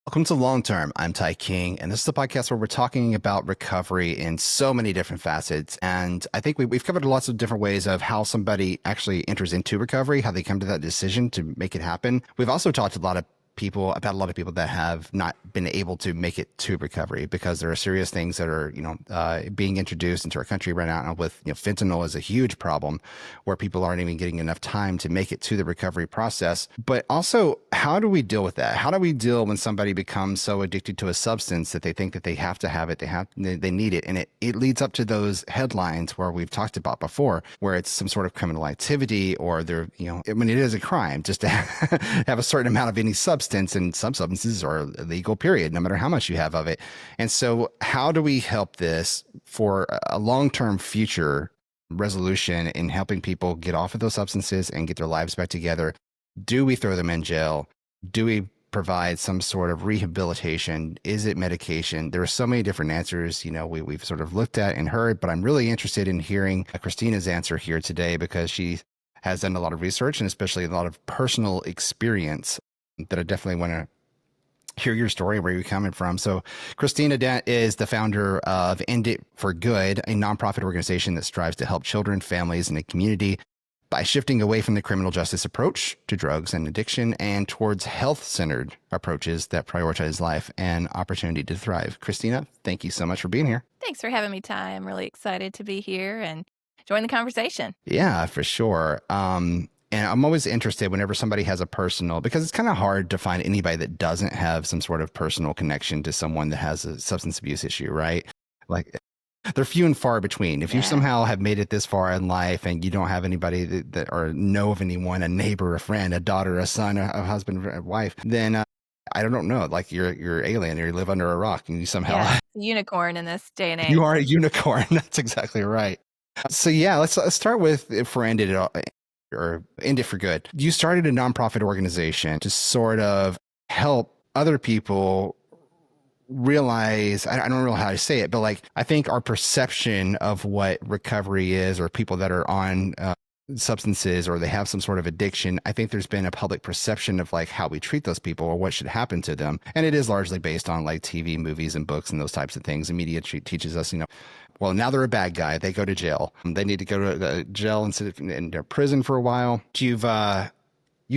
Welcome to Long Term. I'm Ty King, and this is a podcast where we're talking about recovery in so many different facets. And I think we've covered lots of different ways of how somebody actually enters into recovery, how they come to that decision to make it happen. We've also talked about a lot of people that have not been able to make it to recovery because there are serious things that are, being introduced into our country right now. With fentanyl is a huge problem where people aren't even getting enough time to make it to the recovery process. But also, how do we deal with that? How do we deal when somebody becomes so addicted to a substance that they think that they have to have it, they need it, and it leads up to those headlines where we've talked about before, where it's some sort of criminal activity or it is a crime just to have a certain amount of any substance. And some substances are illegal, period, no matter how much you have of it. And so how do we help this for a long-term future resolution in helping people get off of those substances and get their lives back together? Do we throw them in jail? Do we provide some sort of rehabilitation? Is it medication? There are so many different answers, we've sort of looked at and heard, but I'm really interested in hearing Christina's answer here today because she has done a lot of research and especially a lot of personal experience that I definitely want to hear your story, where you're coming from. So Christina Dent is the founder of End It for Good, a nonprofit organization that strives to help children, families, and the community by shifting away from the criminal justice approach to drugs and addiction and towards health-centered approaches that prioritize life and opportunity to thrive. Christina, thank you so much for being here. Thanks for having me, Ty. I'm really excited to be here and join the conversation. Yeah, for sure. And I'm always interested whenever somebody has a personal, because it's kind of hard to find anybody that doesn't have some sort of personal connection to someone that has a substance abuse issue, right? Like they're few and far between. If you somehow have made it this far in life and you don't have anybody that or know of anyone, a neighbor, a friend, a daughter, a son, a husband, a wife, then I don't know, like you're alien or you live under a rock and you somehow Unicorn in this day and age. you are a unicorn. That's exactly right. So yeah, let's start with for End It or End It for Good. You started a nonprofit organization to sort of help other people realize, I don't know how to say it, but like, I think our perception of what recovery is, or people that are on substances or they have some sort of addiction, I think there's been a public perception of like how we treat those people or what should happen to them. And it is largely based on like TV, movies, and books and those types of things. The media teaches us, well, now they're a bad guy. They go to jail. They need to go to the jail and sit in prison for a while. You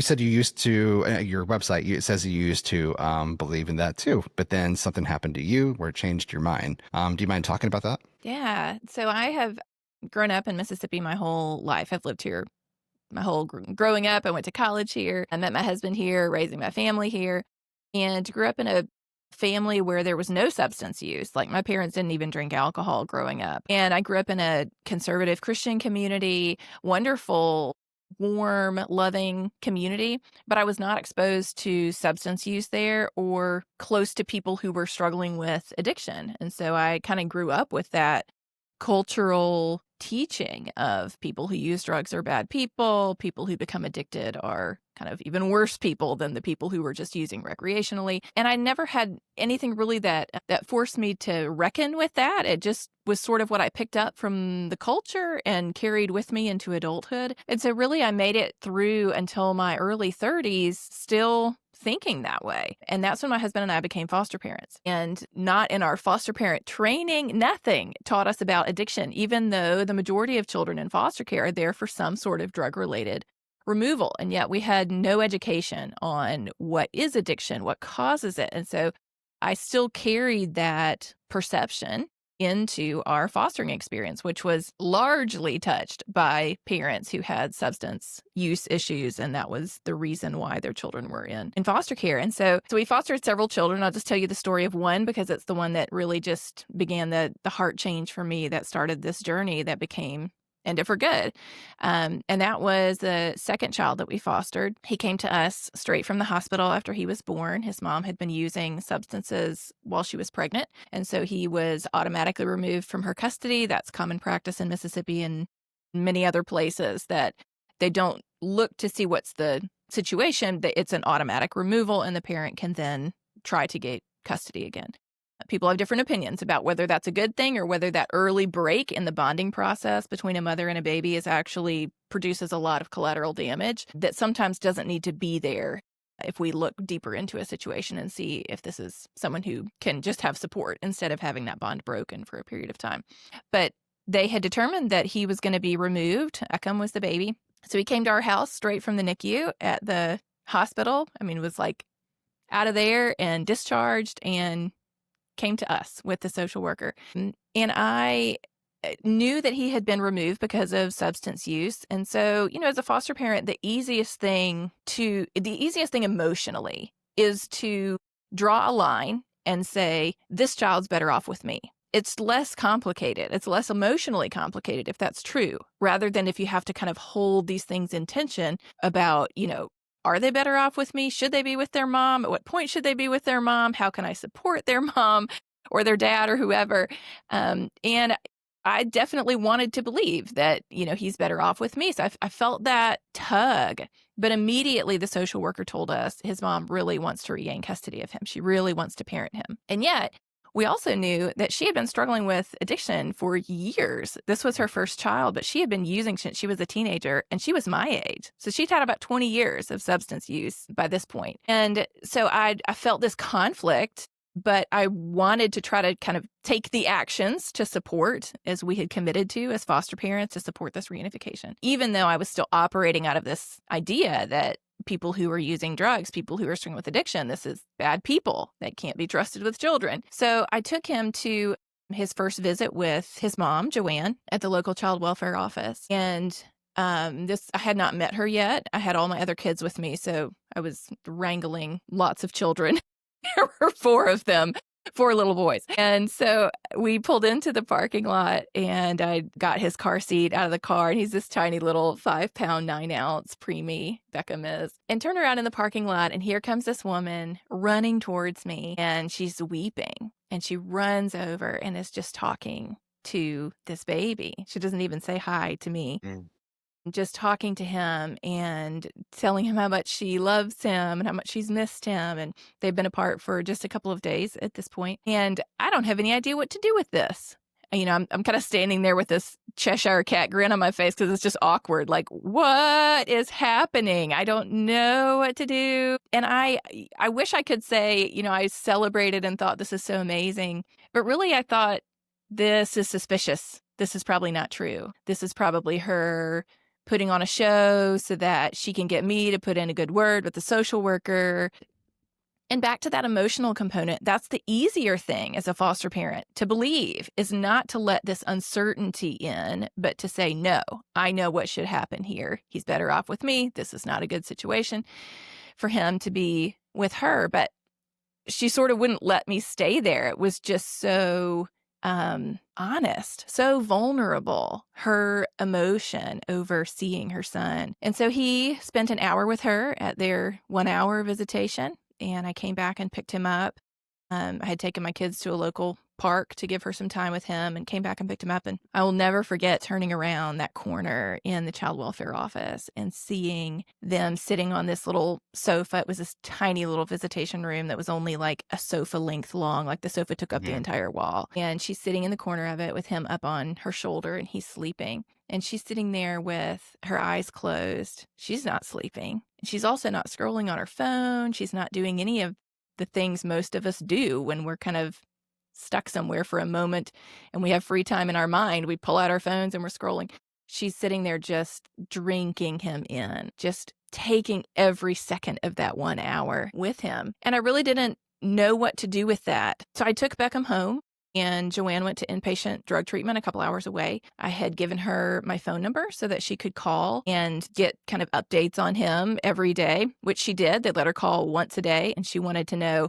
said you used to, your website, it says you used to believe in that too, but then something happened to you where it changed your mind. Do you mind talking about that? Yeah. So I have grown up in Mississippi my whole life. I've lived here my whole growing up. I went to college here. I met my husband here, raising my family here, and grew up in a family where there was no substance use. Like my parents didn't even drink alcohol growing up. And I grew up in a conservative Christian community, wonderful, warm, loving community, but I was not exposed to substance use there or close to people who were struggling with addiction. And so I kind of grew up with that cultural teaching of people who use drugs are bad people, people who become addicted are kind of even worse people than the people who were just using recreationally. And I never had anything really that forced me to reckon with that. It just was sort of what I picked up from the culture and carried with me into adulthood. And so really I made it through until my early 30s still thinking that way. And that's when my husband and I became foster parents. And not in our foster parent training, nothing taught us about addiction, even though the majority of children in foster care are there for some sort of drug-related removal. And yet we had no education on what is addiction, what causes it. And so I still carried that perception into our fostering experience, which was largely touched by parents who had substance use issues. And that was the reason why their children were in foster care. And so we fostered several children. I'll just tell you the story of one because it's the one that really just began the heart change for me that started this journey that became End It for Good. And that was the second child that we fostered. He came to us straight from the hospital after he was born. His mom had been using substances while she was pregnant. And so he was automatically removed from her custody. That's common practice in Mississippi and many other places that they don't look to see what's the situation. It's an automatic removal and the parent can then try to get custody again. People have different opinions about whether that's a good thing or whether that early break in the bonding process between a mother and a baby actually produces a lot of collateral damage that sometimes doesn't need to be there. if we look deeper into a situation and see if this is someone who can just have support instead of having that bond broken for a period of time. But they had determined that he was going to be removed. Ekam was the baby. So he came to our house straight from the NICU at the hospital. I mean, it was like out of there and discharged and came to us with the social worker. And I knew that he had been removed because of substance use. And so, as a foster parent, the easiest thing emotionally is to draw a line and say, this child's better off with me. It's less complicated. It's less emotionally complicated if that's true, rather than if you have to kind of hold these things in tension about, are they better off with me? Should they be with their mom? At what point should they be with their mom? How can I support their mom or their dad or whoever? And I definitely wanted to believe that, he's better off with me. So I felt that tug. But immediately the social worker told us his mom really wants to regain custody of him. She really wants to parent him. And yet we also knew that she had been struggling with addiction for years. This was her first child, but she had been using since she was a teenager, and she was my age. So she'd had about 20 years of substance use by this point. And so I felt this conflict, but I wanted to try to kind of take the actions to support, as we had committed to as foster parents, to support this reunification, even though I was still operating out of this idea that people who are using drugs, people who are struggling with addiction, this is bad people that can't be trusted with children. So I took him to his first visit with his mom, Joanne, at the local child welfare office. And I had not met her yet. I had all my other kids with me, so I was wrangling lots of children. There were 4 of them, 4 little boys. And so we pulled into the parking lot, and I got his car seat out of the car, and he's this tiny little 5-pound, 9-ounce preemie, Beckham is, and turned around in the parking lot, and here comes this woman running towards me, and she's weeping, and she runs over and is just talking to this baby. She doesn't even say hi to me. Just talking to him and telling him how much she loves him and how much she's missed him. And they've been apart for just a couple of days at this point. And I don't have any idea what to do with this. I'm kind of standing there with this Cheshire cat grin on my face because it's just awkward. Like, what is happening? I don't know what to do. And I wish I could say, I celebrated and thought this is so amazing. But really, I thought this is suspicious. This is probably not true. This is probably her putting on a show so that she can get me to put in a good word with the social worker. And back to that emotional component, that's the easier thing as a foster parent to believe, is not to let this uncertainty in, but to say, no, I know what should happen here. He's better off with me. This is not a good situation for him to be with her. But she sort of wouldn't let me stay there. It was just so honest, so vulnerable, her emotion over seeing her son. And so he spent an hour with her at their 1-hour visitation, and I came back and picked him up. I had taken my kids to a local park to give her some time with him, and came back and picked him up. And I will never forget turning around that corner in the child welfare office and seeing them sitting on this little sofa. It was this tiny little visitation room that was only like a sofa length long. Like the sofa took up the entire wall. And she's sitting in the corner of it with him up on her shoulder, and he's sleeping. And she's sitting there with her eyes closed. She's not sleeping. She's also not scrolling on her phone. She's not doing any of the things most of us do when we're kind of stuck somewhere for a moment and we have free time in our mind. We pull out our phones and we're scrolling. She's sitting there just drinking him in, just taking every second of that 1 hour with him. And I really didn't know what to do with that. So I took Beckham home, and Joanne went to inpatient drug treatment a couple hours away. I had given her my phone number so that she could call and get kind of updates on him every day, which she did. They let her call once a day, and she wanted to know,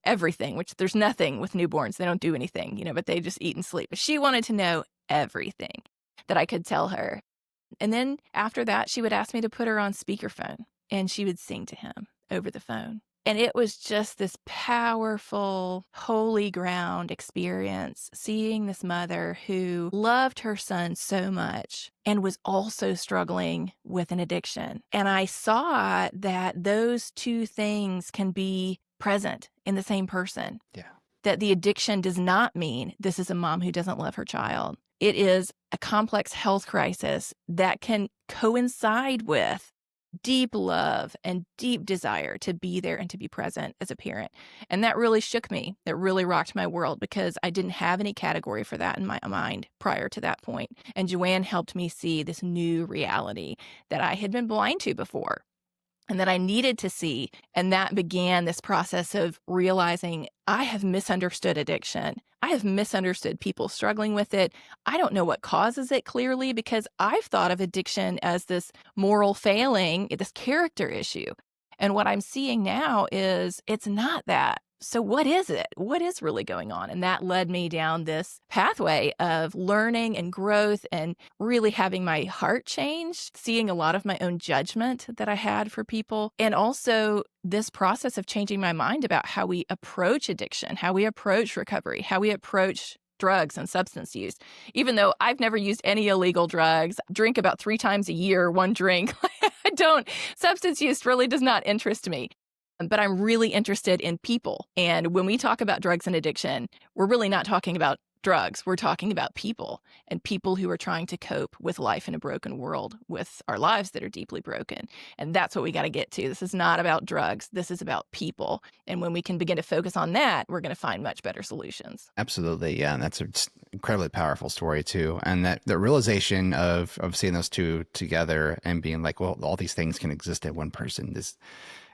everything, which there's nothing with newborns. They don't do anything, but they just eat and sleep. But she wanted to know everything that I could tell her. And then after that, she would ask me to put her on speakerphone, and she would sing to him over the phone. And it was just this powerful, holy ground experience, seeing this mother who loved her son so much and was also struggling with an addiction. And I saw that those two things can be present in the same person. Yeah. That the addiction does not mean this is a mom who doesn't love her child. It is a complex health crisis that can coincide with deep love and deep desire to be there and to be present as a parent. And that really shook me. That really rocked my world because I didn't have any category for that in my mind prior to that point. And Joanne helped me see this new reality that I had been blind to before and that I needed to see. And that began this process of realizing I have misunderstood addiction. I have misunderstood people struggling with it. I don't know what causes it clearly because I've thought of addiction as this moral failing, this character issue. And what I'm seeing now is it's not that. So what is it? What is really going on? And that led me down this pathway of learning and growth and really having my heart changed, seeing a lot of my own judgment that I had for people, and also this process of changing my mind about how we approach addiction, how we approach recovery, how we approach drugs and substance use. Even though I've never used any illegal drugs, drink about 3 times a year, one drink. I don't, substance use really does not interest me. But I'm really interested in people. And when we talk about drugs and addiction, we're really not talking about drugs. We're talking about people and people who are trying to cope with life in a broken world, with our lives that are deeply broken. And that's what we got to get to. This is not about drugs. This is about people. And when we can begin to focus on that, we're going to find much better solutions. Absolutely. Yeah. And that's an incredibly powerful story too. And that the realization of seeing those two together and being like, well, all these things can exist in one person.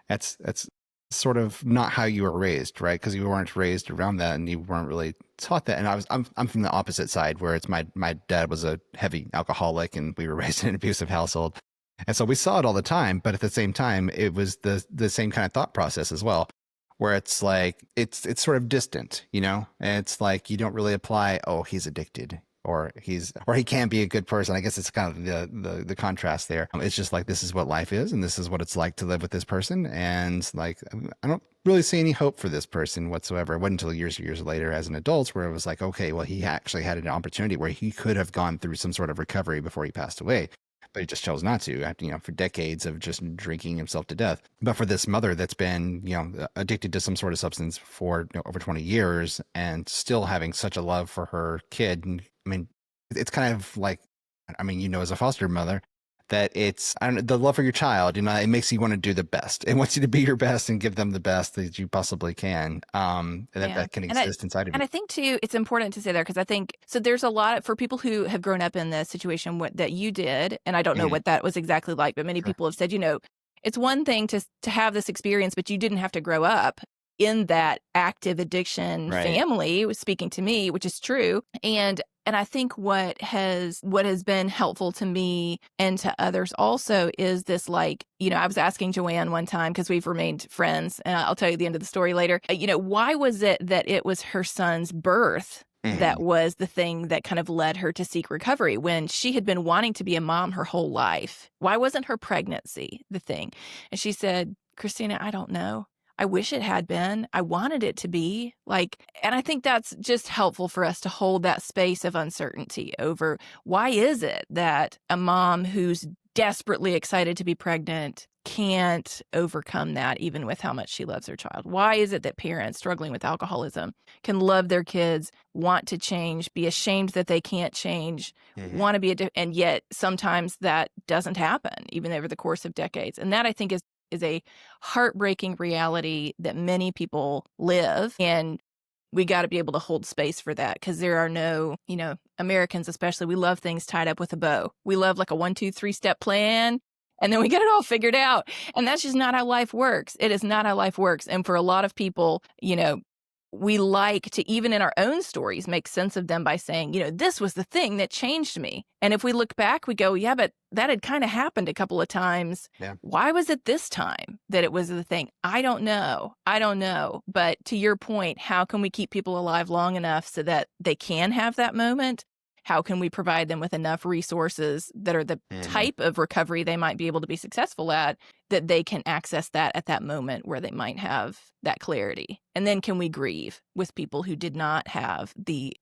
That's sort of not how you were raised, right? Because you weren't raised around that, and you weren't really taught that. And I'm from the opposite side, where it's my dad was a heavy alcoholic, and we were raised in an abusive household, and so we saw it all the time. But at the same time, it was the same kind of thought process as well, where it's like it's sort of distant, and it's like you don't really apply. Oh, he's addicted. Or he can be a good person. I guess it's kind of the contrast there. It's just like, this is what life is, and this is what it's like to live with this person. And like, I don't really see any hope for this person whatsoever. It wasn't until years later as an adult where it was like, okay, well, he actually had an opportunity where he could have gone through some sort of recovery before he passed away. But he just chose not to, after, for decades of just drinking himself to death. But for this mother that's been, addicted to some sort of substance for over 20 years and still having such a love for her kid. And I mean, it's kind of like, as a foster mother, that it's, I don't know, the love for your child, it makes you want to do the best. It wants you to be your best and give them the best that you possibly can. And that can exist inside of you. And I think too, it's important to say there, because I think, so there's a lot for people who have grown up in the situation that you did, and I don't know what that was exactly like, but many people have said, it's one thing to have this experience, but you didn't have to grow up in that active addiction family, was speaking to me, which is true. And I think what has been helpful to me and to others also is this, like, I was asking Joanne one time, because we've remained friends, and I'll tell you the end of the story later. Why was it that it was her son's birth that was the thing that kind of led her to seek recovery when she had been wanting to be a mom her whole life? Why wasn't her pregnancy the thing? And she said, Christina, I don't know. I wish it had been. I wanted it to be and I think that's just helpful for us to hold that space of uncertainty over why is it that a mom who's desperately excited to be pregnant can't overcome that even with how much she loves her child? Why is it that parents struggling with alcoholism can love their kids, want to change, be ashamed that they can't change, want to be and yet sometimes that doesn't happen even over the course of decades? And that, I think, is a heartbreaking reality that many people live. And we got to be able to hold space for that, because there are no, Americans especially, we love things tied up with a bow. We love like a 1, 2, 3 step plan, and then we get it all figured out. And that's just not how life works. It is not how life works. And for a lot of people, we like to, even in our own stories, make sense of them by saying, this was the thing that changed me. And if we look back, we go, yeah, but that had kind of happened a couple of times. Yeah. Why was it this time that it was the thing? I don't know. But to your point, how can we keep people alive long enough so that they can have that moment? How can we provide them with enough resources that are the type of recovery they might be able to be successful at, that they can access that at that moment where they might have that clarity? And then can we grieve with people who did not have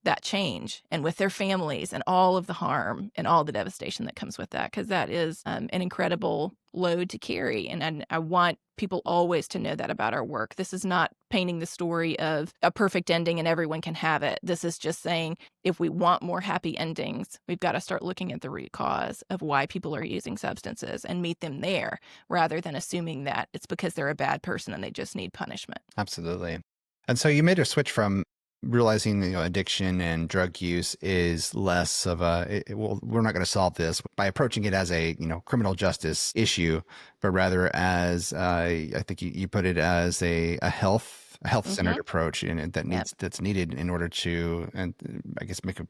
that change, and with their families and all of the harm and all the devastation that comes with that? Because that is an incredible load to carry. And I want people always to know that about our work. This is not painting the story of a perfect ending and everyone can have it. This is just saying, if we want more happy endings, we've got to start looking at the root cause of why people are using substances and meet them there, rather than assuming that it's because they're a bad person and they just need punishment. Absolutely. And so you made a switch from realizing, addiction and drug use is less of well, we're not going to solve this by approaching it as a, criminal justice issue, but rather as, I think you put it as a health-centered approach, and that's needed in order to, and I guess, make a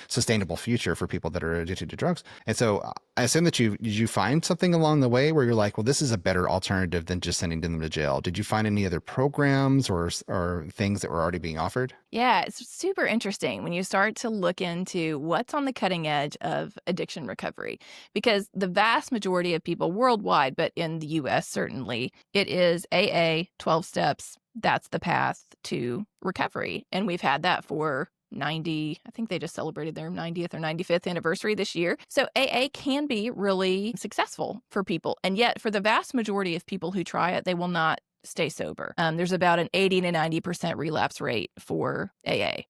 sustainable future for people that are addicted to drugs. And so I assume that did you find something along the way where you're like, well, this is a better alternative than just sending them to jail? Did you find any other programs or things that were already being offered? Yeah, it's super interesting when you start to look into what's on the cutting edge of addiction recovery, because the vast majority of people worldwide, but in the US certainly, it is AA, 12 steps. That's the path to recovery. And we've had that for 90, I think they just celebrated their 90th or 95th anniversary this year. So AA can be really successful for people. And yet, for the vast majority of people who try it, they will not stay sober. There's about an 80 to 90% relapse rate for AA.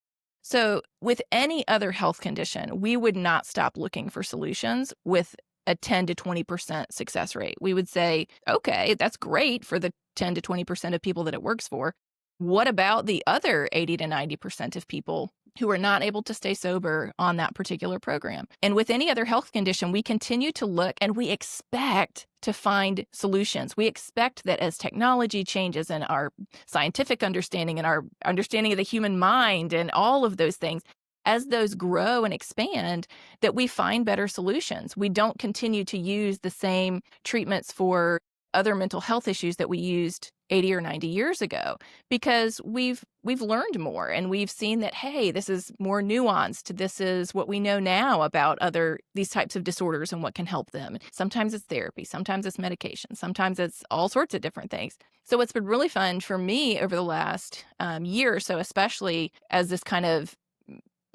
So with any other health condition, we would not stop looking for solutions with a 10 to 20% success rate. We would say, okay, that's great for the 10 to 20% of people that it works for. What about the other 80 to 90% of people who are not able to stay sober on that particular program? And with any other health condition, we continue to look and we expect to find solutions. We expect that as technology changes and our scientific understanding and our understanding of the human mind and all of those things, as those grow and expand, that we find better solutions. We don't continue to use the same treatments for other mental health issues that we used 80 or 90 years ago, because we've learned more and we've seen that, hey, this is more nuanced. This is what we know now about these types of disorders and what can help them. Sometimes it's therapy, sometimes it's medication, sometimes it's all sorts of different things. So what's been really fun for me over the last year or so, especially as this kind of,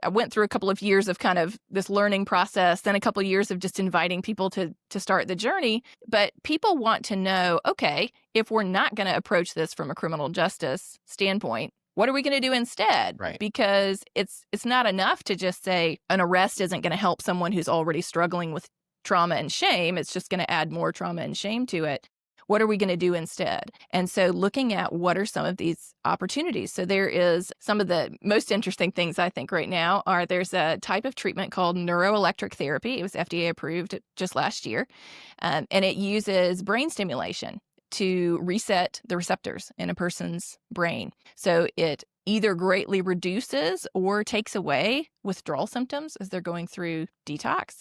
I went through a couple of years of kind of this learning process, then a couple of years of just inviting people to start the journey. But people want to know, okay, if we're not going to approach this from a criminal justice standpoint, what are we going to do instead? Right. Because it's not enough to just say an arrest isn't going to help someone who's already struggling with trauma and shame. It's just going to add more trauma and shame to it. What are we going to do instead? And so looking at what are some of these opportunities. So there is some of the most interesting things I think right now there's a type of treatment called neuroelectric therapy. It was FDA approved just last year. And it uses brain stimulation to reset the receptors in a person's brain. So it either greatly reduces or takes away withdrawal symptoms as they're going through detox,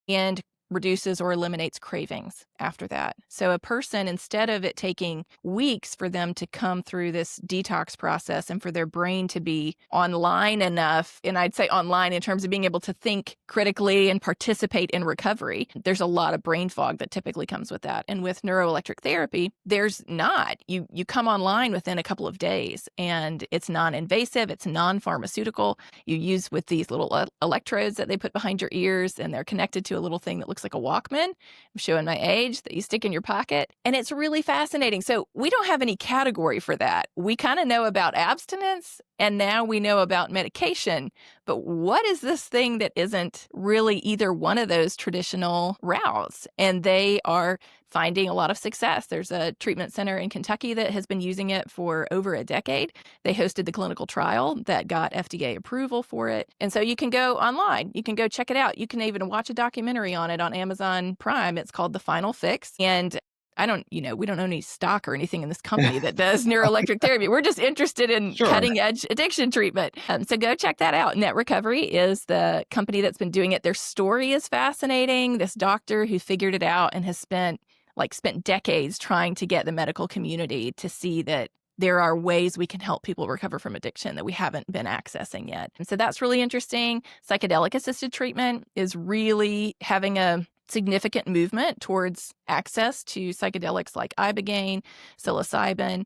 and reduces or eliminates cravings after that. So a person, instead of it taking weeks for them to come through this detox process and for their brain to be online enough, and I'd say online in terms of being able to think critically and participate in recovery, there's a lot of brain fog that typically comes with that. And with neuroelectric therapy, there's not. You come online within a couple of days, and it's non-invasive, it's non-pharmaceutical. You use with these little electrodes that they put behind your ears, and they're connected to a little thing that looks like a Walkman. I'm showing my age, that you stick in your pocket. And it's really fascinating. So we don't have any category for that. We kind of know about abstinence, and now we know about medication. But what is this thing that isn't really either one of those traditional routes? And they are finding a lot of success. There's a treatment center in Kentucky that has been using it for over a decade. They hosted the clinical trial that got FDA approval for it. And so you can go online. You can go check it out. You can even watch a documentary on it on Amazon Prime. It's called The Final Fix. And we don't own any stock or anything in this company that does neuroelectric therapy. We're just interested in cutting edge addiction treatment. So go check that out. Net Recovery is the company that's been doing it. Their story is fascinating. This doctor who figured it out and has spent decades trying to get the medical community to see that there are ways we can help people recover from addiction that we haven't been accessing yet. And so that's really interesting. Psychedelic assisted treatment is really having a significant movement towards access to psychedelics like ibogaine, psilocybin,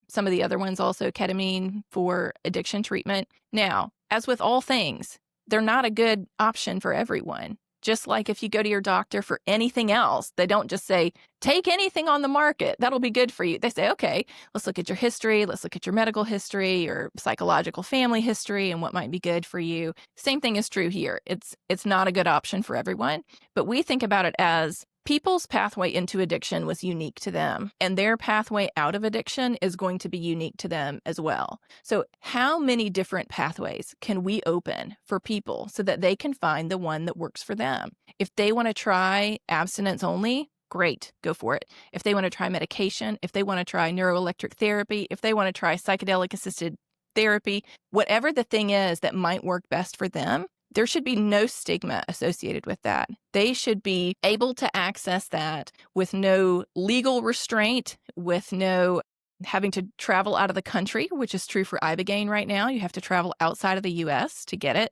some of the other ones also ketamine for addiction treatment. Now, as with all things, they're not a good option for everyone. Just like if you go to your doctor for anything else, they don't just say, take anything on the market. That'll be good for you. They say, okay, let's look at your history. Let's look at your medical history, your psychological family history, and what might be good for you. Same thing is true here. It's not a good option for everyone, but we think about it as people's pathway into addiction was unique to them, and their pathway out of addiction is going to be unique to them as well. So how many different pathways can we open for people so that they can find the one that works for them? If they want to try abstinence only, great, go for it. If they want to try medication, if they want to try neuroelectric therapy, if they want to try psychedelic assisted therapy, whatever the thing is that might work best for them, there should be no stigma associated with that. They should be able to access that with no legal restraint, with no having to travel out of the country, which is true for ibogaine right now. You have to travel outside of the US to get it,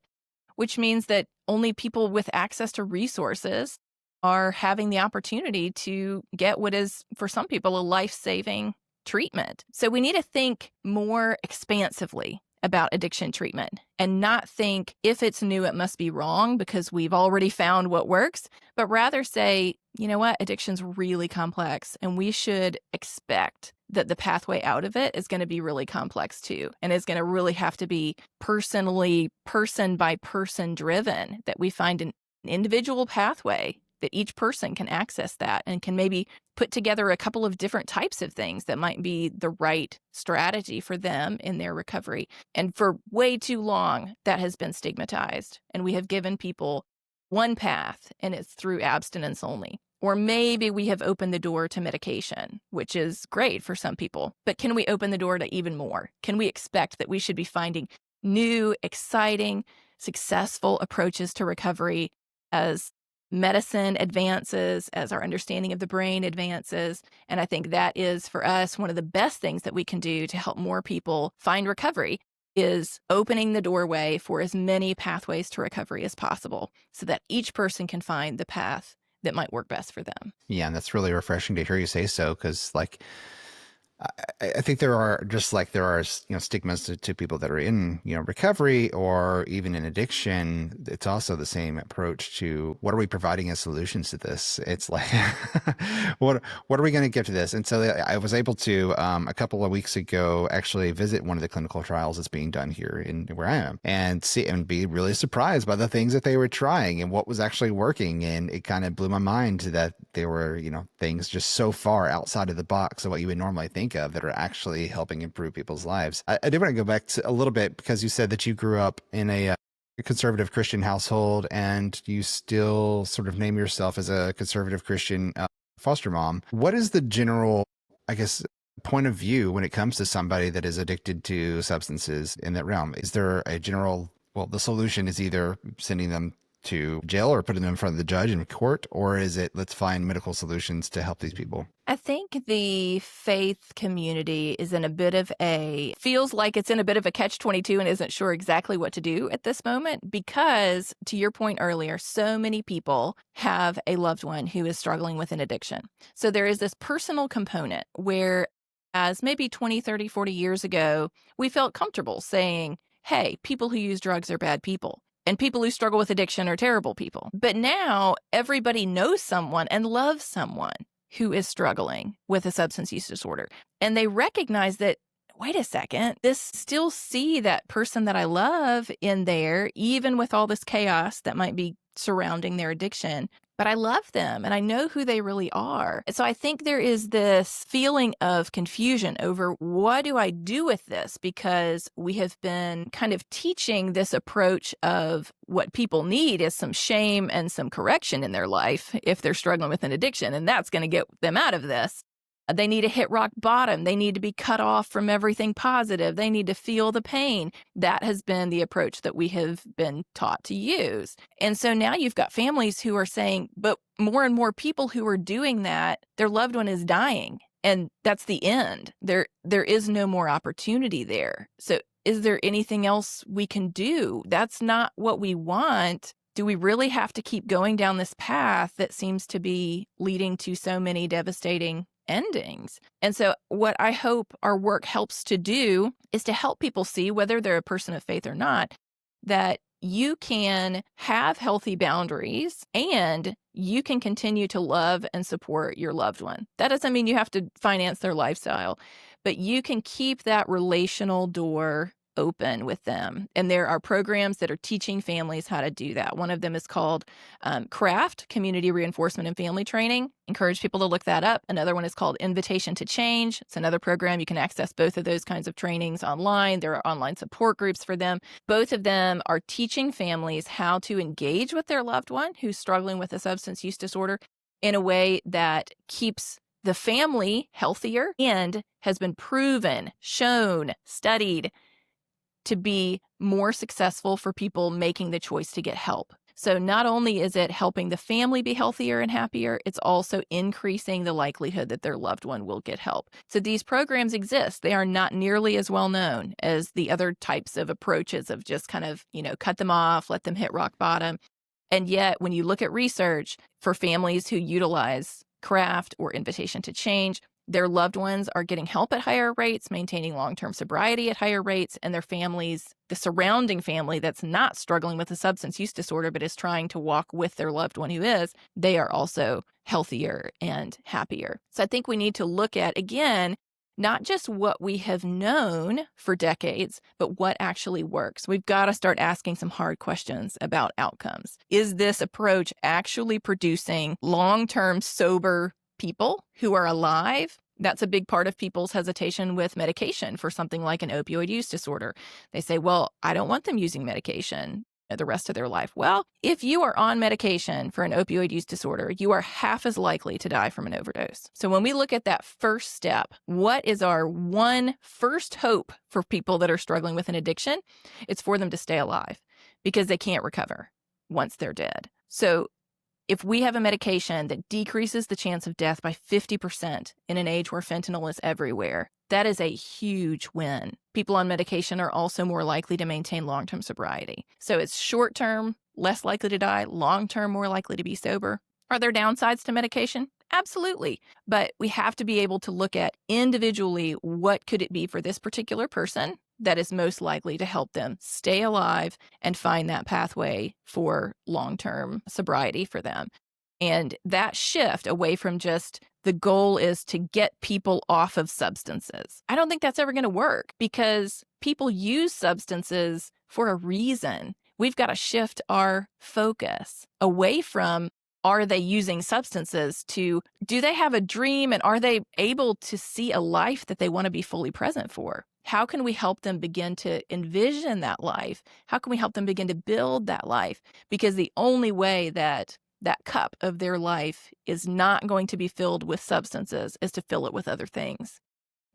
which means that only people with access to resources are having the opportunity to get what is, for some people, a life-saving treatment. So we need to think more expansively about addiction treatment and not think if it's new, it must be wrong because we've already found what works, but rather say, you know what, addiction's really complex and we should expect that the pathway out of it is going to be really complex too. And is going to really have to be personally, person by person driven, that we find an individual pathway that each person can access that and can maybe put together a couple of different types of things that might be the right strategy for them in their recovery. And for way too long, that has been stigmatized. And we have given people one path, and it's through abstinence only. Or maybe we have opened the door to medication, which is great for some people. But can we open the door to even more? Can we expect that we should be finding new, exciting, successful approaches to recovery as medicine advances, as our understanding of the brain advances? And I think that is, for us, one of the best things that we can do to help more people find recovery is opening the doorway for as many pathways to recovery as possible so that each person can find the path that might work best for them. Yeah, and that's really refreshing to hear you say so, because like I think there are, just like there are, stigmas to people that are in, recovery or even in addiction. It's also the same approach to what are we providing as solutions to this? It's like, what are we going to give to this? And so I was able to, a couple of weeks ago, actually visit one of the clinical trials that's being done here in where I am and see and be really surprised by the things that they were trying and what was actually working. And it kind of blew my mind that there were, things just so far outside of the box of what you would normally think of that are actually helping improve people's lives. I did want to go back to a little bit because you said that you grew up in a conservative Christian household and you still sort of name yourself as a conservative Christian foster mom. What is the general, I guess, point of view when it comes to somebody that is addicted to substances in that realm? Is there a general, well, the solution is either sending them to jail or putting them in front of the judge in court, or is it let's find medical solutions to help these people? I think the faith community is in a bit of feels like it's in a bit of a catch-22 and isn't sure exactly what to do at this moment because, to your point earlier, so many people have a loved one who is struggling with an addiction. So there is this personal component where, as maybe 20, 30, 40 years ago, we felt comfortable saying, hey, people who use drugs are bad people. And people who struggle with addiction are terrible people. But now everybody knows someone and loves someone who is struggling with a substance use disorder. And they recognize that, wait a second, this still see that person that I love in there, even with all this chaos that might be surrounding their addiction. But I love them and I know who they really are. So I think there is this feeling of confusion over what do I do with this? Because we have been kind of teaching this approach of what people need is some shame and some correction in their life if they're struggling with an addiction, and that's going to get them out of this. They need to hit rock bottom. They need to be cut off from everything positive. They need to feel the pain. That has been the approach that we have been taught to use. And so now you've got families who are saying, but more and more people who are doing that, their loved one is dying. And that's the end. There is no more opportunity there. So is there anything else we can do? That's not what we want. do we really have to keep going down this path that seems to be leading to so many devastating endings? And so, what I hope our work helps to do is to help people see, whether they're a person of faith or not, that you can have healthy boundaries and you can continue to love and support your loved one. That doesn't mean you have to finance their lifestyle, but you can keep that relational door open with them. And there are programs that are teaching families how to do that. One of them is called CRAFT, Community Reinforcement and Family Training. Encourage people to look that up. Another one is called Invitation to Change. It's another program. You can access both of those kinds of trainings online. There are online support groups for them. Both of them are teaching families how to engage with their loved one who's struggling with a substance use disorder in a way that keeps the family healthier and has been proven, shown, studied to be more successful for people making the choice to get help. So not only is it helping the family be healthier and happier, it's also increasing the likelihood that their loved one will get help. So these programs exist. They are not nearly as well known as the other types of approaches of just kind of, cut them off, let them hit rock bottom. And yet, when you look at research for families who utilize CRAFT or Invitation to Change, their loved ones are getting help at higher rates, maintaining long-term sobriety at higher rates, and their families, the surrounding family that's not struggling with a substance use disorder but is trying to walk with their loved one who is, they are also healthier and happier. So I think we need to look at, again, not just what we have known for decades, but what actually works. We've got to start asking some hard questions about outcomes. Is this approach actually producing long-term sober people who are alive? That's a big part of people's hesitation with medication for something like an opioid use disorder. They say, well, I don't want them using medication the rest of their life. Well, if you are on medication for an opioid use disorder, you are half as likely to die from an overdose. So when we look at that first step, what is our one first hope for people that are struggling with an addiction? It's for them to stay alive because they can't recover once they're dead. So if we have a medication that decreases the chance of death by 50% in an age where fentanyl is everywhere, that is a huge win. People on medication are also more likely to maintain long-term sobriety. So it's short-term, less likely to die, long-term, more likely to be sober. Are there downsides to medication? Absolutely. But we have to be able to look at individually what could it be for this particular person that is most likely to help them stay alive and find that pathway for long-term sobriety for them. And that shift away from just the goal is to get people off of substances. I don't think that's ever going to work because people use substances for a reason. We've got to shift our focus away from, are they using substances, to, do they have a dream and are they able to see a life that they want to be fully present for? How can we help them begin to envision that life? How can we help them begin to build that life? Because the only way that that cup of their life is not going to be filled with substances is to fill it with other things.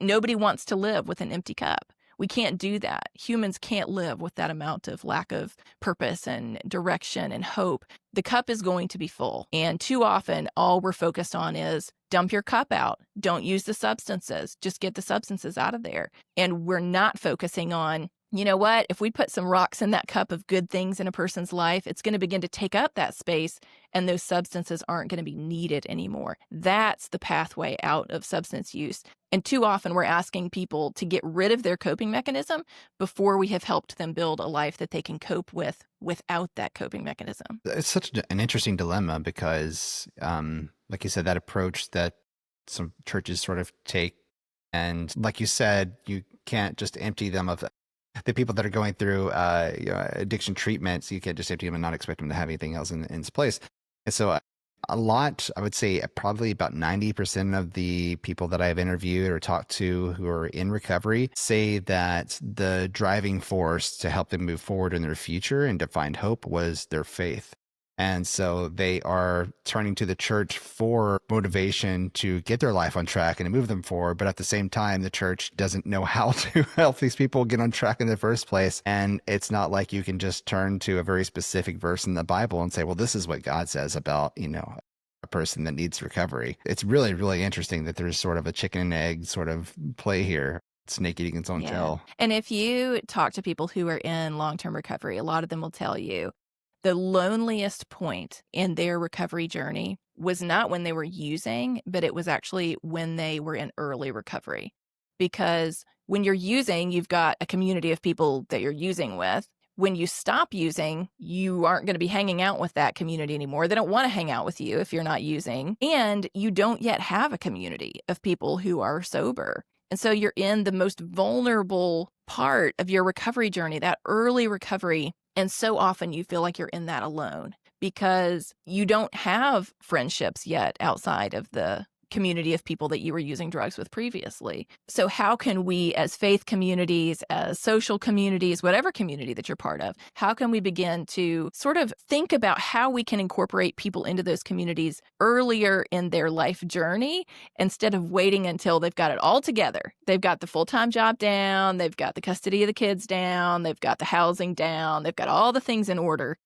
Nobody wants to live with an empty cup. We can't do that. Humans can't live with that amount of lack of purpose and direction and hope. The cup is going to be full. And too often, all we're focused on is dump your cup out. Don't use the substances. Just get the substances out of there. And we're not focusing on, you know what? If we put some rocks in that cup of good things in a person's life, it's going to begin to take up that space and those substances aren't going to be needed anymore. That's the pathway out of substance use. And too often we're asking people to get rid of their coping mechanism before we have helped them build a life that they can cope with without that coping mechanism. It's such an interesting dilemma because, like you said, that approach that some churches sort of take, and like you said, you can't just empty them of the people that are going through addiction treatments. You can't just empty them and not expect them to have anything else in its place. And so a lot, I would say probably about 90% of the people that I've interviewed or talked to who are in recovery say that the driving force to help them move forward in their future and to find hope was their faith. And so they are turning to the church for motivation to get their life on track and to move them forward. But at the same time, the church doesn't know how to help these people get on track in the first place. And it's not like you can just turn to a very specific verse in the Bible and say, well, this is what God says about, a person that needs recovery. It's really, really interesting that there's sort of a chicken and egg sort of play here. Snake eating its own tail. And if you talk to people who are in long-term recovery, a lot of them will tell you the loneliest point in their recovery journey was not when they were using, but it was actually when they were in early recovery. Because when you're using, you've got a community of people that you're using with. When you stop using, you aren't going to be hanging out with that community anymore. They don't want to hang out with you if you're not using. And you don't yet have a community of people who are sober. And so you're in the most vulnerable part of your recovery journey, that early recovery. And so often you feel like you're in that alone because you don't have friendships yet outside of the community of people that you were using drugs with previously. So how can we, as faith communities, as social communities, whatever community that you're part of, how can we begin to sort of think about how we can incorporate people into those communities earlier in their life journey instead of waiting until they've got it all together? They've got the full-time job down, they've got the custody of the kids down, they've got the housing down, they've got all the things in order,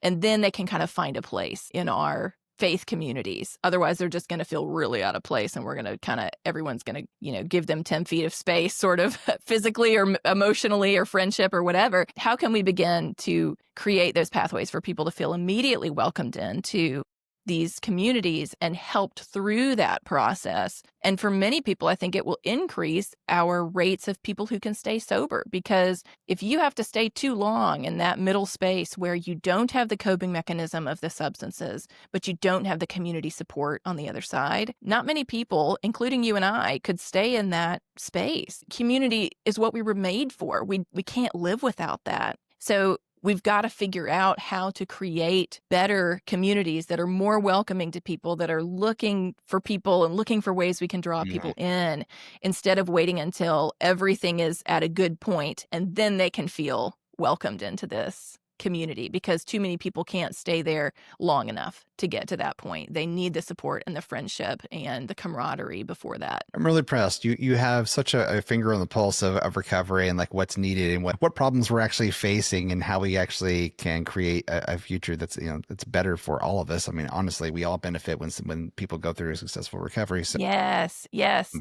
and then they can kind of find a place in our faith communities. Otherwise, they're just going to feel really out of place, and we're going to kind of, everyone's going to, give them 10 feet of space, sort of physically or emotionally or friendship or whatever. How can we begin to create those pathways for people to feel immediately welcomed into these communities and helped through that process? And for many people, I think it will increase our rates of people who can stay sober, because if you have to stay too long in that middle space where you don't have the coping mechanism of the substances, but you don't have the community support on the other side, not many people, including you and I, could stay in that space. Community is what we were made for. We can't live without that. So we've got to figure out how to create better communities that are more welcoming to people, that are looking for people and looking for ways we can draw people in, instead of waiting until everything is at a good point and then they can feel welcomed into this community, because too many people can't stay there long enough to get to that point. They need the support and the friendship and the camaraderie before that. I'm really impressed. You have such a finger on the pulse of recovery and like what's needed and what problems we're actually facing and how we actually can create a future that's, that's better for all of us. I mean, honestly, we all benefit when people go through a successful recovery. So, yes.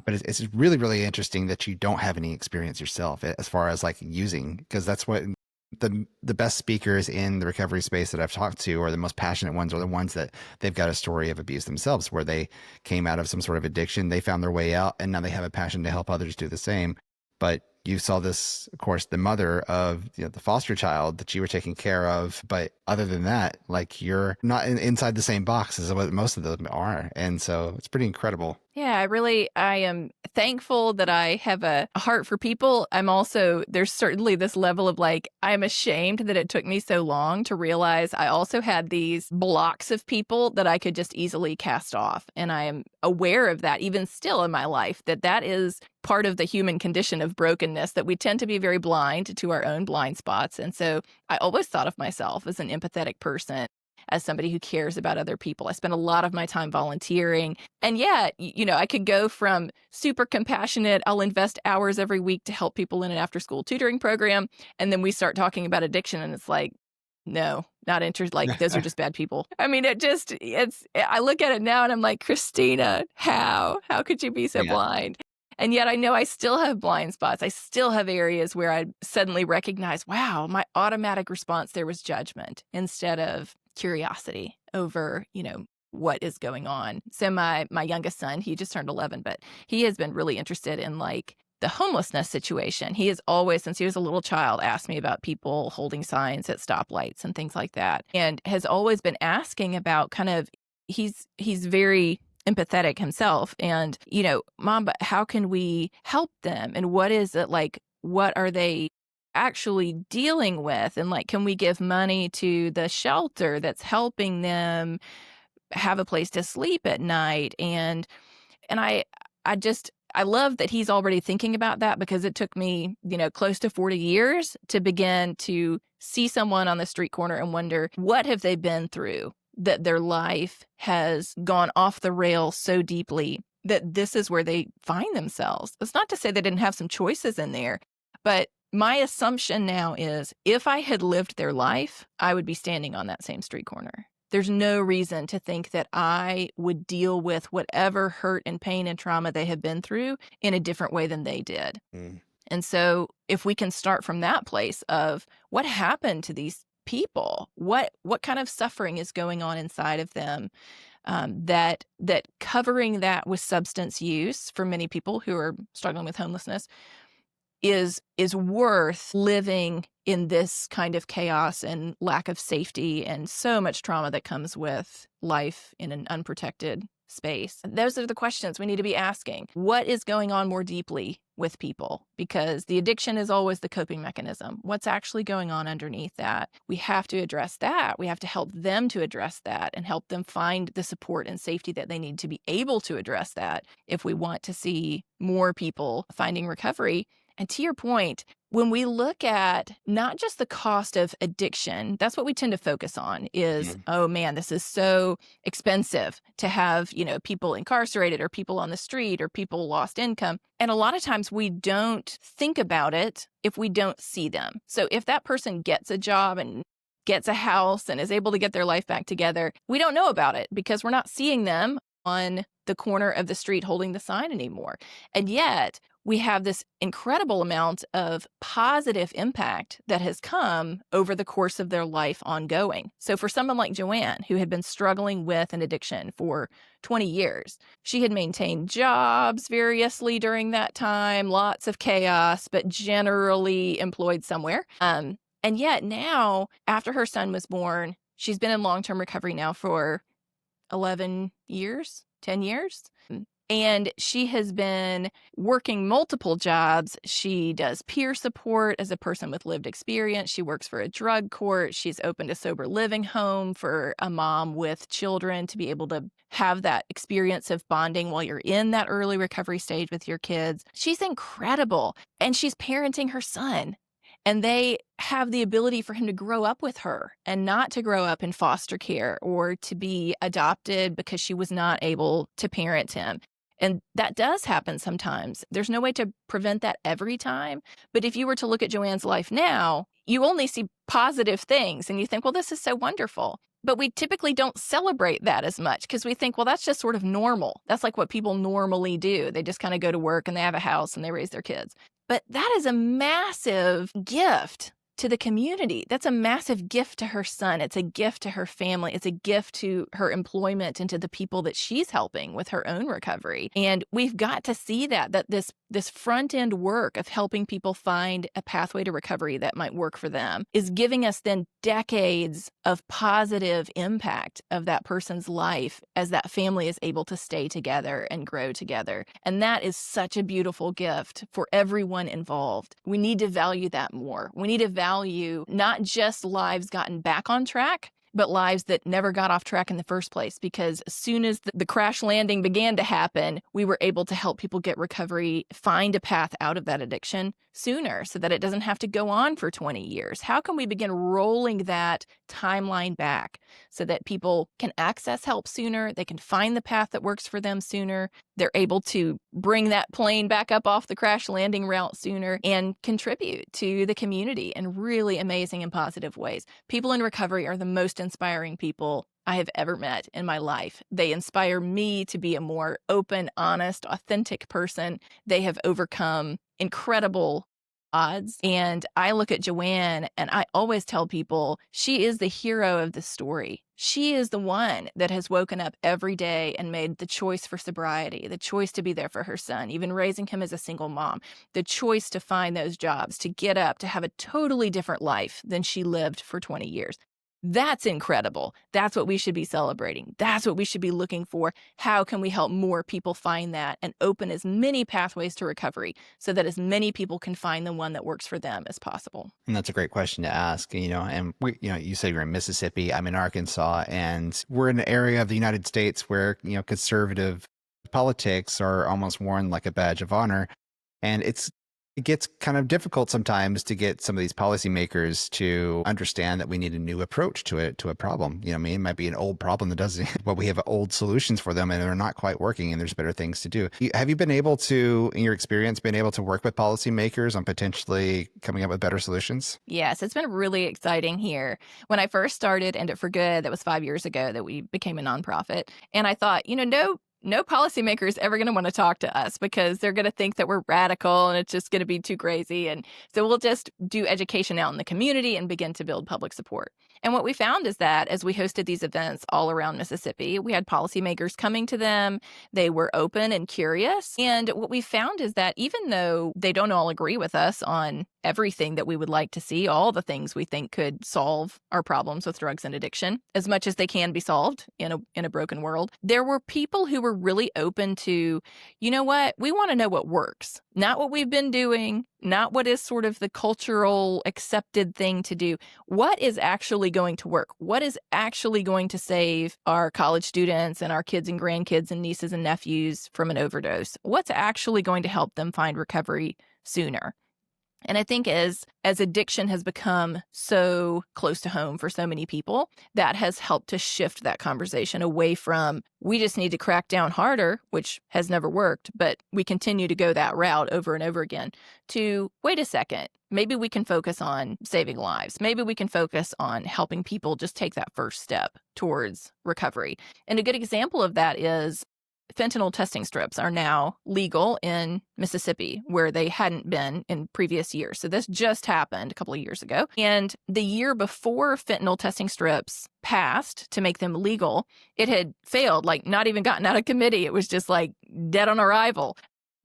but it's really, really interesting that you don't have any experience yourself as far as like using, because that's what the best speakers in the recovery space that I've talked to, or the most passionate ones, are the ones that they've got a story of abuse themselves, where they came out of some sort of addiction, they found their way out, and now they have a passion to help others do the same. But you saw this, of course, the mother of the foster child that you were taking care of. But other than that, like, you're not inside the same box as what most of them are. And so it's pretty incredible. Yeah, I am thankful that I have a heart for people. I'm also, there's certainly this level of like, I'm ashamed that it took me so long to realize I also had these blocks of people that I could just easily cast off. And I am aware of that even still in my life, that is part of the human condition of brokenness, that we tend to be very blind to our own blind spots. And so I always thought of myself as an empathetic person, as somebody who cares about other people. I spend a lot of my time volunteering. And yet, I could go from super compassionate, I'll invest hours every week to help people in an after-school tutoring program. And then we start talking about addiction, and it's like, no, not interested. Like, those are just bad people. I mean, I look at it now and I'm like, Christina, how could you be so blind? And yet I know I still have blind spots. I still have areas where I suddenly recognize, wow, my automatic response there was judgment instead of curiosity over, what is going on. So my youngest son, he just turned 11, but he has been really interested in like the homelessness situation. He has always, since he was a little child, asked me about people holding signs at stoplights and things like that, and has always been asking about kind of, he's very empathetic himself, and Mom, but how can we help them, and what is it like, what are they actually dealing with, and like, can we give money to the shelter that's helping them have a place to sleep at night? And I love that he's already thinking about that, because it took me, close to 40 years to begin to see someone on the street corner and wonder, what have they been through that their life has gone off the rails so deeply that this is where they find themselves. It's not to say they didn't have some choices in there, but my assumption now is if I had lived their life, I would be standing on that same street corner. There's no reason to think that I would deal with whatever hurt and pain and trauma they have been through in a different way than they did. And so if we can start from that place of what happened to these people. What kind of suffering is going on inside of them? That covering that with substance use for many people who are struggling with homelessness is worth living in this kind of chaos and lack of safety and so much trauma that comes with life in an unprotected space. Those are the questions we need to be asking. What is going on more deeply with people? Because the addiction is always the coping mechanism. What's actually going on underneath that? We have to address that. We have to help them to address that and help them find the support and safety that they need to be able to address that if we want to see more people finding recovery. And to your point, when we look at not just the cost of addiction, that's what we tend to focus on is, oh man, this is so expensive to have, people incarcerated or people on the street or people lost income. And a lot of times we don't think about it if we don't see them. So if that person gets a job and gets a house and is able to get their life back together, we don't know about it because we're not seeing them on the corner of the street holding the sign anymore. And yet we have this incredible amount of positive impact that has come over the course of their life ongoing. So for someone like Joanne, who had been struggling with an addiction for 20 years, she had maintained jobs variously during that time, lots of chaos, but generally employed somewhere. And yet now, after her son was born, she's been in long-term recovery now for 11 years, 10 years. And she has been working multiple jobs. She does peer support as a person with lived experience. She works for a drug court. She's opened a sober living home for a mom with children to be able to have that experience of bonding while you're in that early recovery stage with your kids. She's incredible. And she's parenting her son. And they have the ability for him to grow up with her and not to grow up in foster care or to be adopted because she was not able to parent him. And that does happen sometimes. There's no way to prevent that every time. But if you were to look at Joanne's life now, you only see positive things and you think, well, this is so wonderful. But we typically don't celebrate that as much because we think, well, that's just sort of normal. That's like what people normally do. They just kind of go to work and they have a house and they raise their kids. But that is a massive gift to the community. That's a massive gift to her son. It's a gift to her family. It's a gift to her employment and to the people that she's helping with her own recovery. And we've got to see that this front end work of helping people find a pathway to recovery that might work for them is giving us then decades of positive impact of that person's life as that family is able to stay together and grow together. And that is such a beautiful gift for everyone involved. We need to value that more. We need to value not just lives gotten back on track, but lives that never got off track in the first place. Because as soon as the crash landing began to happen, we were able to help people get recovery, find a path out of that addiction sooner so that it doesn't have to go on for 20 years. How can we begin rolling that timeline back so that people can access help sooner? They can find the path that works for them sooner. They're able to bring that plane back up off the crash landing route sooner and contribute to the community in really amazing and positive ways. People in recovery are the most inspiring people I have ever met in my life. They inspire me to be a more open, honest, authentic person. They have overcome incredible odds. And I look at Joanne and I always tell people she is the hero of the story. She is the one that has woken up every day and made the choice for sobriety, the choice to be there for her son, even raising him as a single mom, the choice to find those jobs, to get up, to have a totally different life than she lived for 20 years. That's incredible. That's what we should be celebrating. That's what we should be looking for. How can we help more people find that and open as many pathways to recovery so that as many people can find the one that works for them as possible? And that's a great question to ask, and you said you're in Mississippi, I'm in Arkansas, and we're in an area of the United States where, conservative politics are almost worn like a badge of honor. And it gets kind of difficult sometimes to get some of these policymakers to understand that we need a new approach to a problem. It might be an old problem that doesn't, but we have old solutions for them and they're not quite working and there's better things to do. Have you been able to, in your experience, been able to work with policymakers on potentially coming up with better solutions? Yes, it's been really exciting here. When I first started End It for Good, that was 5 years ago that we became a nonprofit. And I thought, no policymaker is ever going to want to talk to us because they're going to think that we're radical and it's just going to be too crazy. And so we'll just do education out in the community and begin to build public support. And what we found is that as we hosted these events all around Mississippi, we had policymakers coming to them. They were open and curious. And what we found is that even though they don't all agree with us on everything that we would like to see, all the things we think could solve our problems with drugs and addiction, as much as they can be solved in a broken world, there were people who were really open to, you know what, we want to know what works, not what we've been doing, not what is sort of the cultural accepted thing to do. What is actually going to work? What is actually going to save our college students and our kids and grandkids and nieces and nephews from an overdose? What's actually going to help them find recovery sooner? And I think as addiction has become so close to home for so many people, that has helped to shift that conversation away from, we just need to crack down harder, which has never worked, but we continue to go that route over and over again, to, wait a second, maybe we can focus on saving lives. Maybe we can focus on helping people just take that first step towards recovery. And a good example of that is fentanyl testing strips are now legal in Mississippi, where they hadn't been in previous years. So this just happened a couple of years ago. And the year before fentanyl testing strips passed to make them legal, it had failed, like not even gotten out of committee. It was just like dead on arrival,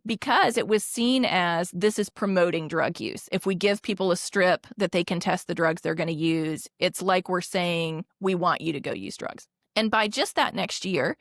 because it was seen as, this is promoting drug use. If we give people a strip that they can test the drugs they're going to use, it's like we're saying, we want you to go use drugs. And by just that next year,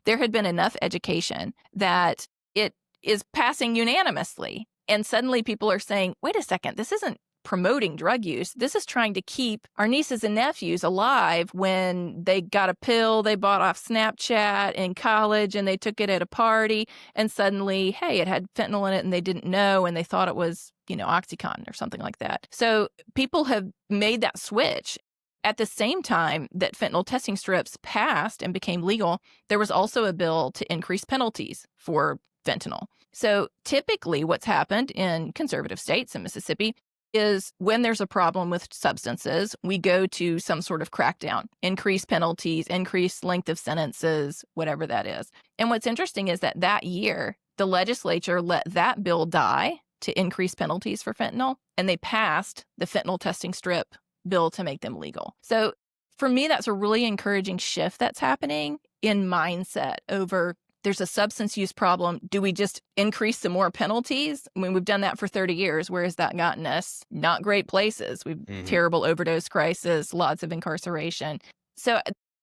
there had been enough education that it is passing unanimously. And suddenly people are saying, wait a second, this isn't promoting drug use. This is trying to keep our nieces and nephews alive when they got a pill they bought off Snapchat in college and they took it at a party. And suddenly, hey, it had fentanyl in it and they didn't know and they thought it was, Oxycontin or something like that. So people have made that switch. At the same time that fentanyl testing strips passed and became legal, there was also a bill to increase penalties for fentanyl. So typically what's happened in conservative states in Mississippi is when there's a problem with substances, we go to some sort of crackdown, increase penalties, increase length of sentences, whatever that is. And what's interesting is that year, the legislature let that bill die to increase penalties for fentanyl, and they passed the fentanyl testing strip bill to make them legal. So for me, that's a really encouraging shift that's happening in mindset over, there's a substance use problem. Do we just increase some more penalties? I mean, we've done that for 30 years. Where has that gotten us? Not great places. We've terrible overdose crisis, lots of incarceration. So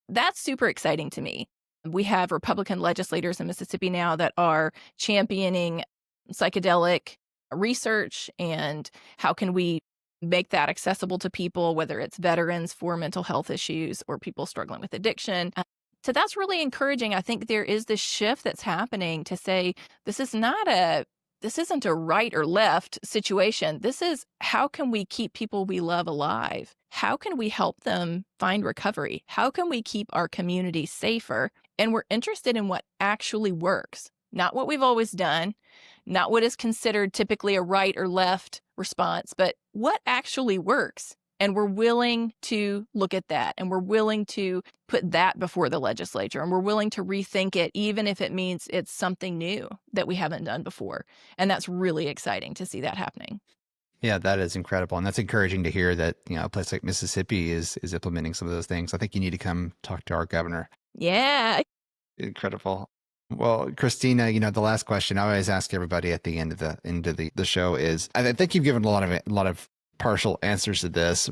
that's super exciting to me. We have Republican legislators in Mississippi now that are championing psychedelic research and how can we make that accessible to people, whether it's veterans for mental health issues or people struggling with addiction. So that's really encouraging. I think there is this shift that's happening to say, this isn't a right or left situation. This is, how can we keep people we love alive? How can we help them find recovery? How can we keep our community safer? And we're interested in what actually works, not what we've always done, not what is considered typically a right or left response, but what actually works. And we're willing to look at that, and we're willing to put that before the legislature, and we're willing to rethink it, even if it means it's something new that we haven't done before. And that's really exciting to see that happening. Yeah, that is incredible. And that's encouraging to hear that, a place like Mississippi is implementing some of those things. I think you need to come talk to our governor. Yeah. Incredible. Well, Christina, the last question I always ask everybody at the end of the show is, I think you've given a lot of partial answers to this,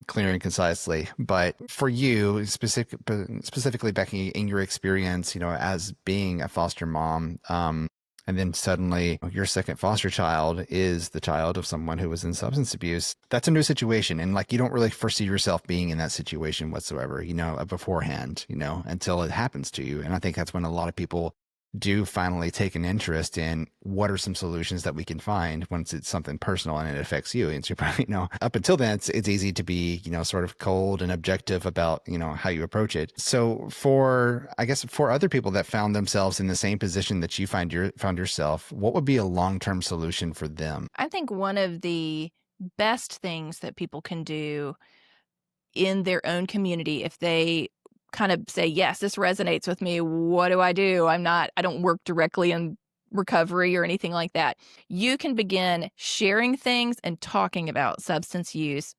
clear and concisely, but for you specifically, Becky, in your experience, as being a foster mom, and then suddenly your second foster child is the child of someone who was in substance abuse. That's a new situation. And you don't really foresee yourself being in that situation whatsoever, beforehand, until it happens to you. And I think that's when a lot of people do finally take an interest in what are some solutions that we can find once it's something personal and it affects you. And so probably, up until then, it's easy to be, sort of cold and objective about, how you approach it. So for other people that found themselves in the same position that you found yourself, what would be a long-term solution for them? I think one of the best things that people can do in their own community, if they kind of say, yes, this resonates with me. What do? I don't work directly in recovery or anything like that. You can begin sharing things and talking about substance use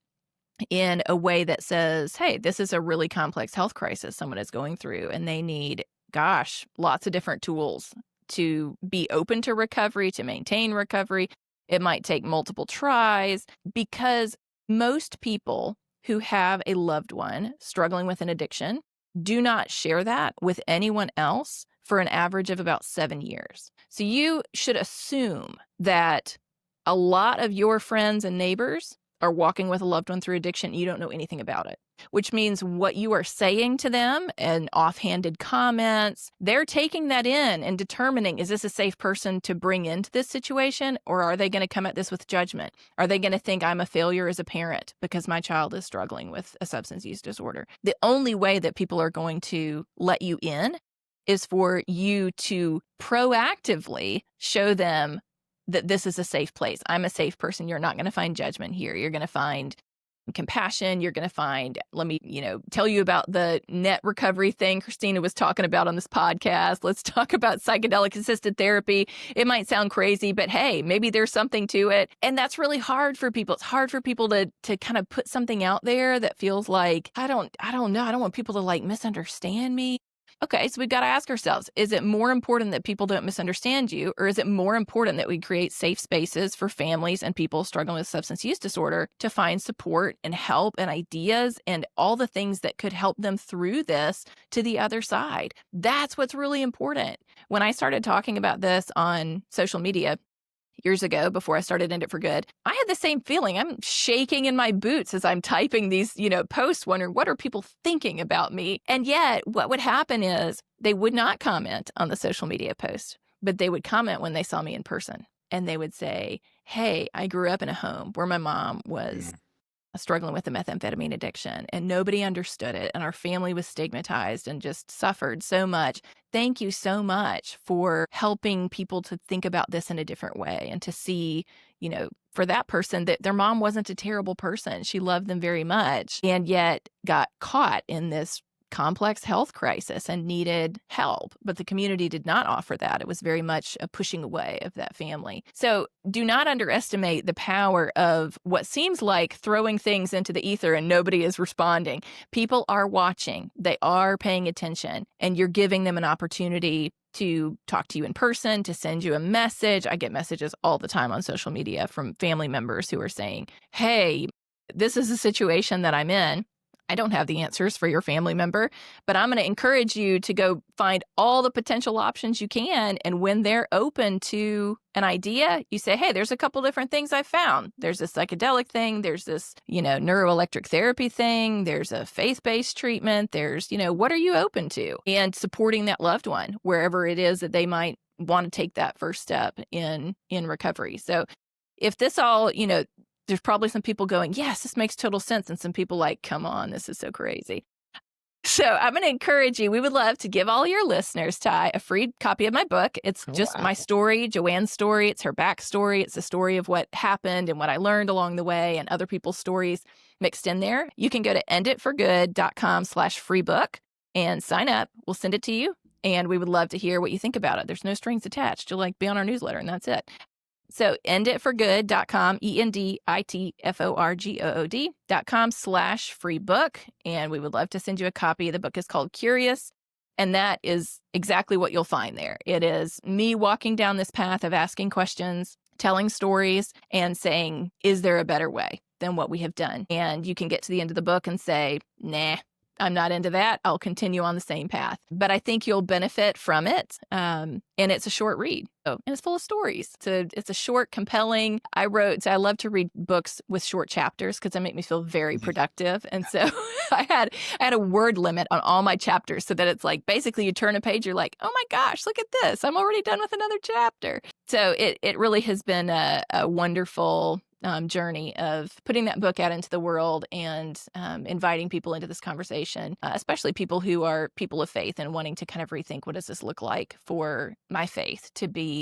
in a way that says, hey, this is a really complex health crisis someone is going through, and they need, lots of different tools to be open to recovery, to maintain recovery. It might take multiple tries, because most people who have a loved one struggling with an addiction do not share that with anyone else for an average of about 7 years. So you should assume that a lot of your friends and neighbors are walking with a loved one through addiction. You don't know anything about it, which means what you are saying to them and offhanded comments, they're taking that in and determining, is this a safe person to bring into this situation? Or are they going to come at this with judgment? Are they going to think I'm a failure as a parent because my child is struggling with a substance use disorder? The only way that people are going to let you in is for you to proactively show them that this is a safe place. I'm a safe person. You're not going to find judgment here. You're going to find compassion. You're going to find, let me, tell you about the net recovery thing Christina was talking about on this podcast. Let's talk about psychedelic assisted therapy. It might sound crazy, but hey, maybe there's something to it. And that's really hard for people. It's hard for people to kind of put something out there that feels like, I don't know. I don't want people to like misunderstand me. Okay, so we've got to ask ourselves, is it more important that people don't misunderstand you, or is it more important that we create safe spaces for families and people struggling with substance use disorder to find support and help and ideas and all the things that could help them through this to the other side? That's what's really important. When I started talking about this on social media years ago, before I started End It for Good, I had the same feeling. I'm shaking in my boots as I'm typing these, posts, wondering, what are people thinking about me? And yet what would happen is they would not comment on the social media post, but they would comment when they saw me in person. And they would say, hey, I grew up in a home where my mom was struggling with a methamphetamine addiction, and nobody understood it, and our family was stigmatized and just suffered so much. Thank you so much for helping people to think about this in a different way, and to see, for that person, that their mom wasn't a terrible person. She loved them very much, and yet got caught in this complex health crisis and needed help. But the community did not offer that. It was very much a pushing away of that family. So do not underestimate the power of what seems like throwing things into the ether and nobody is responding. People are watching. They are paying attention, and you're giving them an opportunity to talk to you in person, to send you a message. I get messages all the time on social media from family members who are saying, hey, this is a situation that I'm in. I don't have the answers for your family member, but I'm going to encourage you to go find all the potential options you can. And when they're open to an idea, you say, hey, there's a couple different things I found. There's this psychedelic thing. There's this, neuroelectric therapy thing. There's a faith-based treatment. There's, what are you open to? And supporting that loved one wherever it is that they might want to take that first step in recovery. So if this all, there's probably some people going, yes, this makes total sense. And some people like, come on, this is so crazy. So I'm going to encourage you. We would love to give all your listeners, Ty, a free copy of my book. It's just my story, Joanne's story. It's her backstory. It's the story of what happened and what I learned along the way, and other people's stories mixed in there. You can go to enditforgood.com/free book and sign up. We'll send it to you. And we would love to hear what you think about it. There's no strings attached. You'll be on our newsletter, and that's it. So enditforgood.com, enditforgood.com/free book. And we would love to send you a copy. The book is called Curious. And that is exactly what you'll find there. It is me walking down this path of asking questions, telling stories, and saying, is there a better way than what we have done? And you can get to the end of the book and say, nah, I'm not into that. I'll continue on the same path. But I think you'll benefit from it. And it's a short read. And it's full of stories. It's a short, compelling. I love to read books with short chapters because they make me feel very productive. And so I had a word limit on all my chapters, so that it's like, basically you turn a page, you're like, oh my gosh, look at this. I'm already done with another chapter. So it really has been a wonderful journey of putting that book out into the world and inviting people into this conversation, especially people who are people of faith and wanting to kind of rethink, what does this look like for my faith to be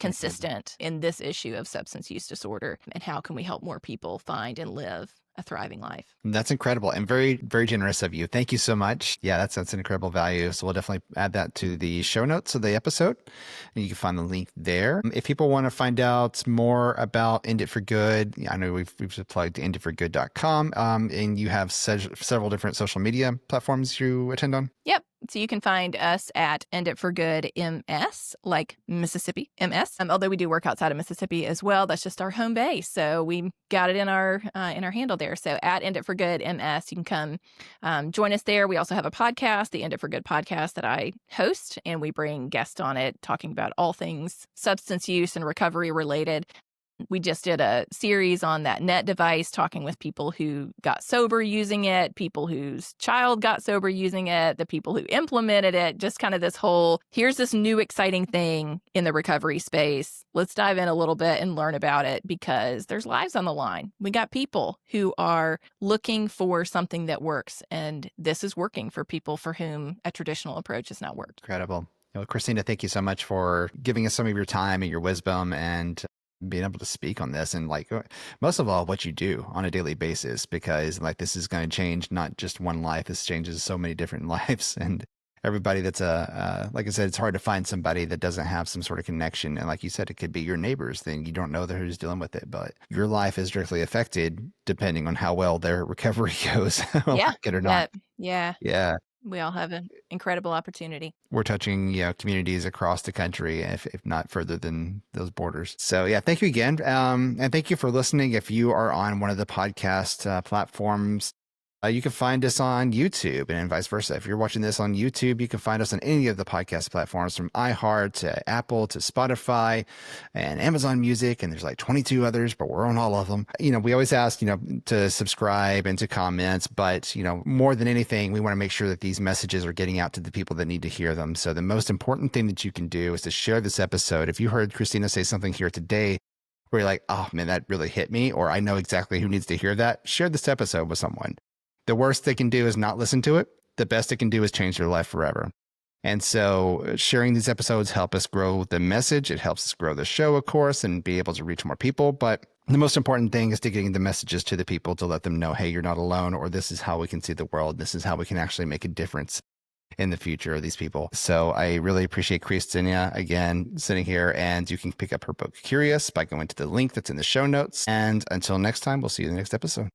consistent in this issue of substance use disorder, and how can we help more people find and live a thriving life. That's incredible and very, very generous of you. Thank you so much. Yeah, that's an incredible value. So we'll definitely add that to the show notes of the episode. And you can find the link there. If people want to find out more about End It for Good, I know we've plugged enditforgood.com, and you have several different social media platforms you attend on. Yep. So you can find us at End It for Good MS, like Mississippi MS. Although we do work outside of Mississippi as well, that's just our home base. So we got it in our handle there. So at End It for Good MS, you can come join us there. We also have a podcast, the End It for Good podcast, that I host, and we bring guests on it talking about all things substance use and recovery related. We just did a series on that net device, talking with people who got sober using it, people whose child got sober using it, the people who implemented it, just kind of this whole, here's this new exciting thing in the recovery space. Let's dive in a little bit and learn about it, because there's lives on the line. We got people who are looking for something that works, and this is working for people for whom a traditional approach has not worked. Incredible. Well, Christina, thank you so much for giving us some of your time and your wisdom and being able to speak on this, and like most of all what you do on a daily basis, because like this is going to change not just one life, this changes so many different lives, and everybody that's like I said, it's hard to find somebody that doesn't have some sort of connection, and like you said, it could be your neighbors, then you don't know who's dealing with it, but your life is directly affected depending on how well their recovery goes. Yeah. Like it or not. Yeah. Yeah. We all have an incredible opportunity. We're touching, communities across the country, if not further than those borders. So yeah, thank you again. And thank you for listening. If you are on one of the podcast platforms, you can find us on YouTube and vice versa. If you're watching this on YouTube, you can find us on any of the podcast platforms, from iHeart to Apple to Spotify and Amazon Music. And there's like 22 others, but we're on all of them. We always ask, to subscribe and to comment, but, more than anything, we want to make sure that these messages are getting out to the people that need to hear them. So the most important thing that you can do is to share this episode. If you heard Christina say something here today where you're like, oh man, that really hit me, or I know exactly who needs to hear that, share this episode with someone. The worst they can do is not listen to it. The best it can do is change their life forever. And so sharing these episodes help us grow the message. It helps us grow the show, of course, and be able to reach more people. But the most important thing is to getting the messages to the people to let them know, hey, you're not alone, or this is how we can see the world. This is how we can actually make a difference in the future of these people. So I really appreciate Christina again sitting here, and you can pick up her book, Curious, by going to the link that's in the show notes. And until next time, we'll see you in the next episode.